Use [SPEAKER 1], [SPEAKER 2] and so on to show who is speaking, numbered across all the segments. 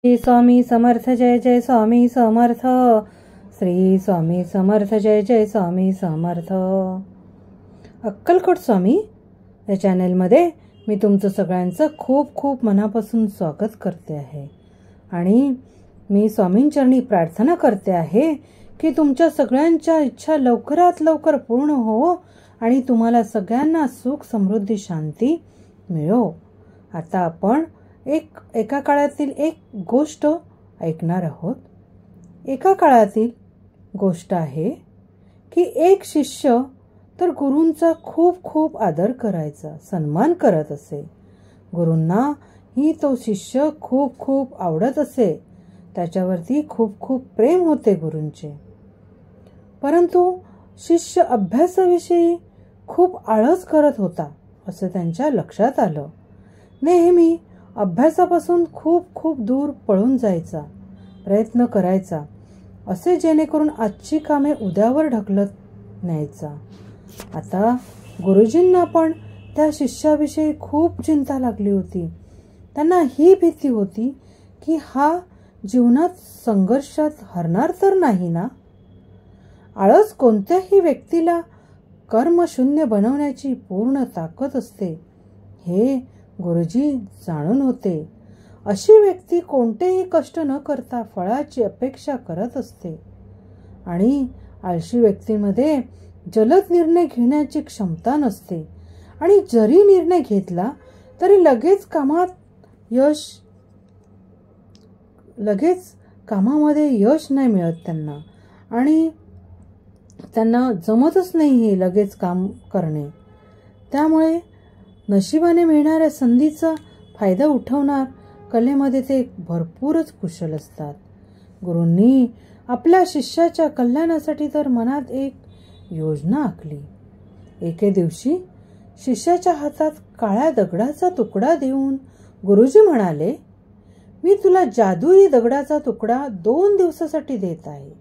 [SPEAKER 1] श्री स्वामी समर्थ जय जय स्वामी समर्थ। श्री स्वामी समर्थ जय जय स्वामी समर्थ। अक्कलकोट स्वामी या चॅनलमध्ये मी तुमचं सगळ्यांचं खूप खूप मनापासून स्वागत करते आहे आणि मी स्वामींचरणी प्रार्थना करते आहे की तुमच्या सगळ्यांच्या इच्छा लवकरात लवकर पूर्ण हो आणि तुम्हाला सगळ्यांना सुख समृद्धी शांती मिळो। आता आपण एका काळातील एक गोष्ट ऐकणार आहोत। एका काळातील गोष्ट आहे की एक शिष्य तर गुरूंचा खूप खूप आदर करायचा, सन्मान करत असे। गुरूंना ही तो शिष्य खूप खूप आवडत असे, त्याच्यावरती खूप खूप प्रेम होते गुरूंचे। परंतु शिष्य अभ्यासाविषयी खूप आळस करत होता असे त्यांच्या लक्षात आलं। नेहमी अभ्यासापासून खूप खूप दूर पळून जायचा प्रयत्न करायचा, असे जेणेकरून आजची कामे उद्यावर ढकलत न्यायचा। आता गुरुजींना पण त्या शिष्याविषयी खूप चिंता लागली होती। त्यांना ही भीती होती की हा जीवनात संघर्षात हरणार तर नाही ना। आळस कोणत्याही व्यक्तीला कर्मशून्य बनवण्याची पूर्ण ताकद असते हे गुरुजी जाणून होते। अशी व्यक्ती कोणतेही कष्ट न करता फळाची अपेक्षा करत असते आणि आळशी व्यक्तीमध्ये जलद निर्णय घेण्याची क्षमता नसते आणि जरी निर्णय घेतला तरी लगेच कामामध्ये यश नाही मिळत त्यांना आणि त्यांना जमतच नाही हे लगेच काम करणे। त्यामुळे नशिबाने मिळणाऱ्या संधीचा फायदा उठवणार कलेमध्ये ते भरपूरच कुशल असतात। गुरूंनी आपल्या शिष्याच्या कल्याणासाठी तर मनात एक योजना आखली। एके दिवशी शिष्याच्या हातात काळ्या दगडाचा तुकडा देऊन गुरुजी म्हणाले, मी तुला जादुई दगडाचा तुकडा 2 दिवसासाठी देत आहे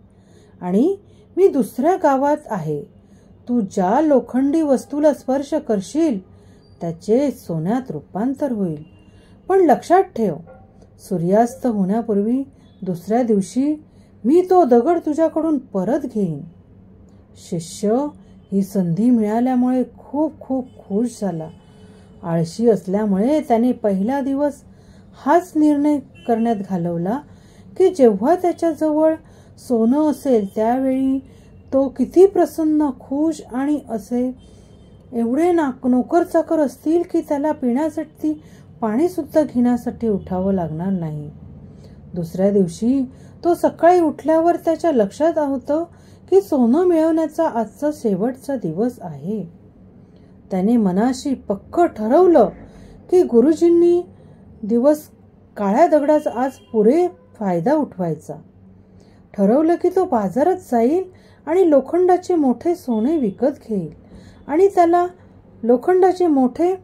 [SPEAKER 1] आणि मी दुसऱ्या गावात आहे। तू ज्या लोखंडी वस्तूला स्पर्श करशील त्याचे सोन्यात रूपांतर होईल। पण लक्षात ठेव, सूर्यास्त होण्यापूर्वी दुसऱ्या दिवशी मी तो दगड तुझ्याकडून परत घेईन। शिष्य ही संधी मिळाल्यामुळे खूप खूप खुश झाला। आळशी असल्यामुळे त्याने पहिला दिवस हाच निर्णय करण्यात घालवला की जेव्हा त्याच्याजवळ सोनं असेल त्यावेळी तो किती प्रसन्न खुश आणि असे एवढे नोकर चाकर असतील की त्याला पिण्यासाठी पाणी सुद्धा घेण्यासाठी उठावं लागणार नाही। दुसऱ्या दिवशी तो सकाळी उठल्यावर त्याच्या लक्षात होतं की सोनं मिळवण्याचा आजचा शेवटचा दिवस आहे। त्याने मनाशी पक्क ठरवलं की गुरुजींनी दिवस काळ्या दगडाचा आज पुरे फायदा उठवायचा। ठरवलं की तो बाजारात जाईल आणि लोखंडाचे मोठे सोने विकत घेईल आणि त्याला लोखंडाचे मोठे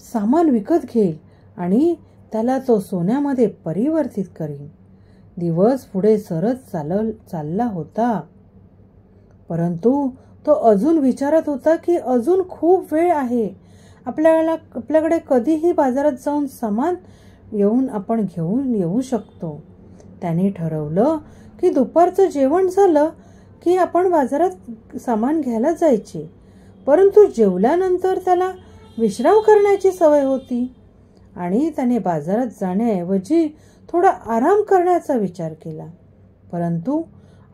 [SPEAKER 1] सामान विकत घेईल आणि त्याला तो सोन्यामध्ये परिवर्तित करील। दिवस पुढे सरत चालला होता, परंतु तो अजून विचारत होता की अजून खूप वेळ आहे, आपल्याकडे कधीही बाजारात जाऊन सामान आपण घेऊन येऊ शकतो। त्याने ठरवलं की दुपारचं जेवण झालं की आपण बाजारात सामान घ्यायला जायचे, परंतु जेवल्यानंतर त्याला विश्राम करण्याची सवय होती आणि त्याने बाजारात जाण्याऐवजी थोडा आराम करण्याचा विचार केला। परंतु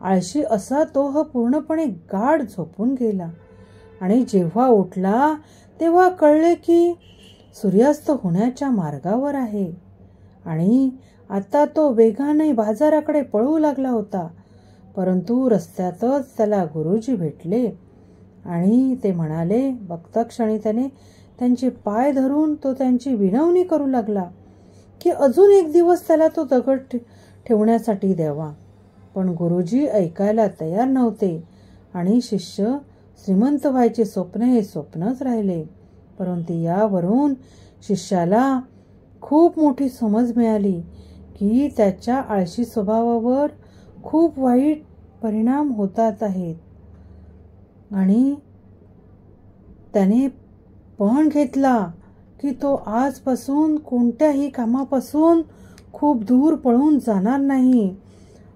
[SPEAKER 1] आळशी असा तो पूर्णपणे गाढ झोपून गेला आणि जेव्हा उठला तेव्हा कळले की सूर्यास्त होण्याच्या मार्गावर आहे आणि आता तो वेगाने बाजाराकडे पळू लागला होता। परंतु रस्त्यातच त्याला गुरुजी भेटले आणि ते म्हणाले, बघता क्षणी त्याने त्यांचे पाय धरून तो त्यांची विनवणी करू लागला की अजून एक दिवस त्याला तो दगड ठेवण्यासाठी द्यावा। पण गुरुजी ऐकायला तयार नव्हते आणि शिष्य श्रीमंत व्हायचे स्वप्न हे स्वप्नच राहिले। परंतु यावरून शिष्याला खूप मोठी समज मिळाली की त्याच्या आळशी स्वभावावर खूप वाईट परिणाम होतात आहेत आणि त्याने पण घेतला की तो आजपासून कोणत्याही कामापासून खूप दूर पळून जाणार नाही.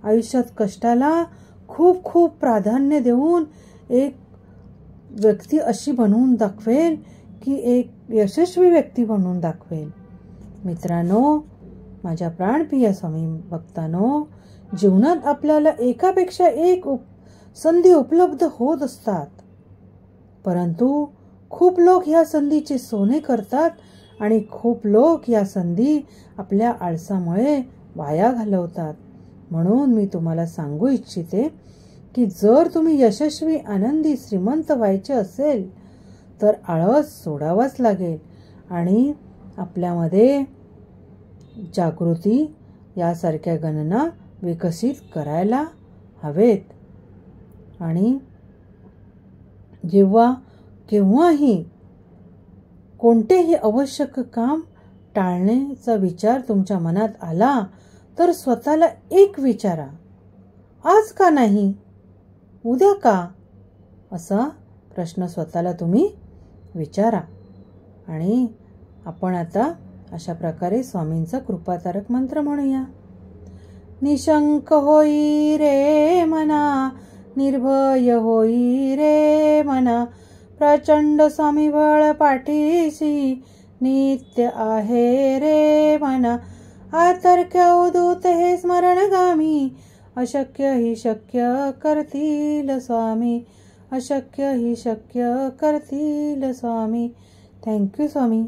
[SPEAKER 1] आयुष्यात कष्टाला खूप खूप प्राधान्य देऊन एक व्यक्ती अशी बनवून दाखवेल की एक यशस्वी व्यक्ती बनवून दाखवेल. मित्रांनो, माझ्या प्राणप्रिय स्वामी भक्तांनो, जीवनात आपल्याला एकापेक्षा एक संधी उपलब्ध होत असतात, परंतु खूप लोक ह्या संधीचे सोने करतात आणि खूप लोक या संधी आपल्या आळसामुळे वाया घालवतात. म्हणून मी तुम्हाला सांगू इच्छिते की जर तुम्ही यशस्वी, आनंदी, श्रीमंत व्हायचे असेल तर आळस सोडावाच लागेल आणि आपल्यामध्ये जागृती यासारख्या गणना विकसित करायला हवेत. आणि जेव्हा केव्हाही कोणतेही आवश्यक काम टाळण्याचा विचार तुमच्या मनात आला तर स्वतःला एक विचारा, आज का नाही, उद्या का, असा प्रश्न स्वतःला तुम्ही विचारा. आणि आपण आता अशा प्रकारे स्वामींचा कृपातारक मंत्र म्हणूया. निशंक होई रे मना, निर्भय होई रे मना, प्रचंड स्वामी बळ पाठीशी नित्य आहे रे मना. आतर्क्य अवधूत हे स्मरणगामी, अशक्य ही शक्य करतील स्वामी, अशक्य ही शक्य करतील स्वामी. थँक्यू स्वामी.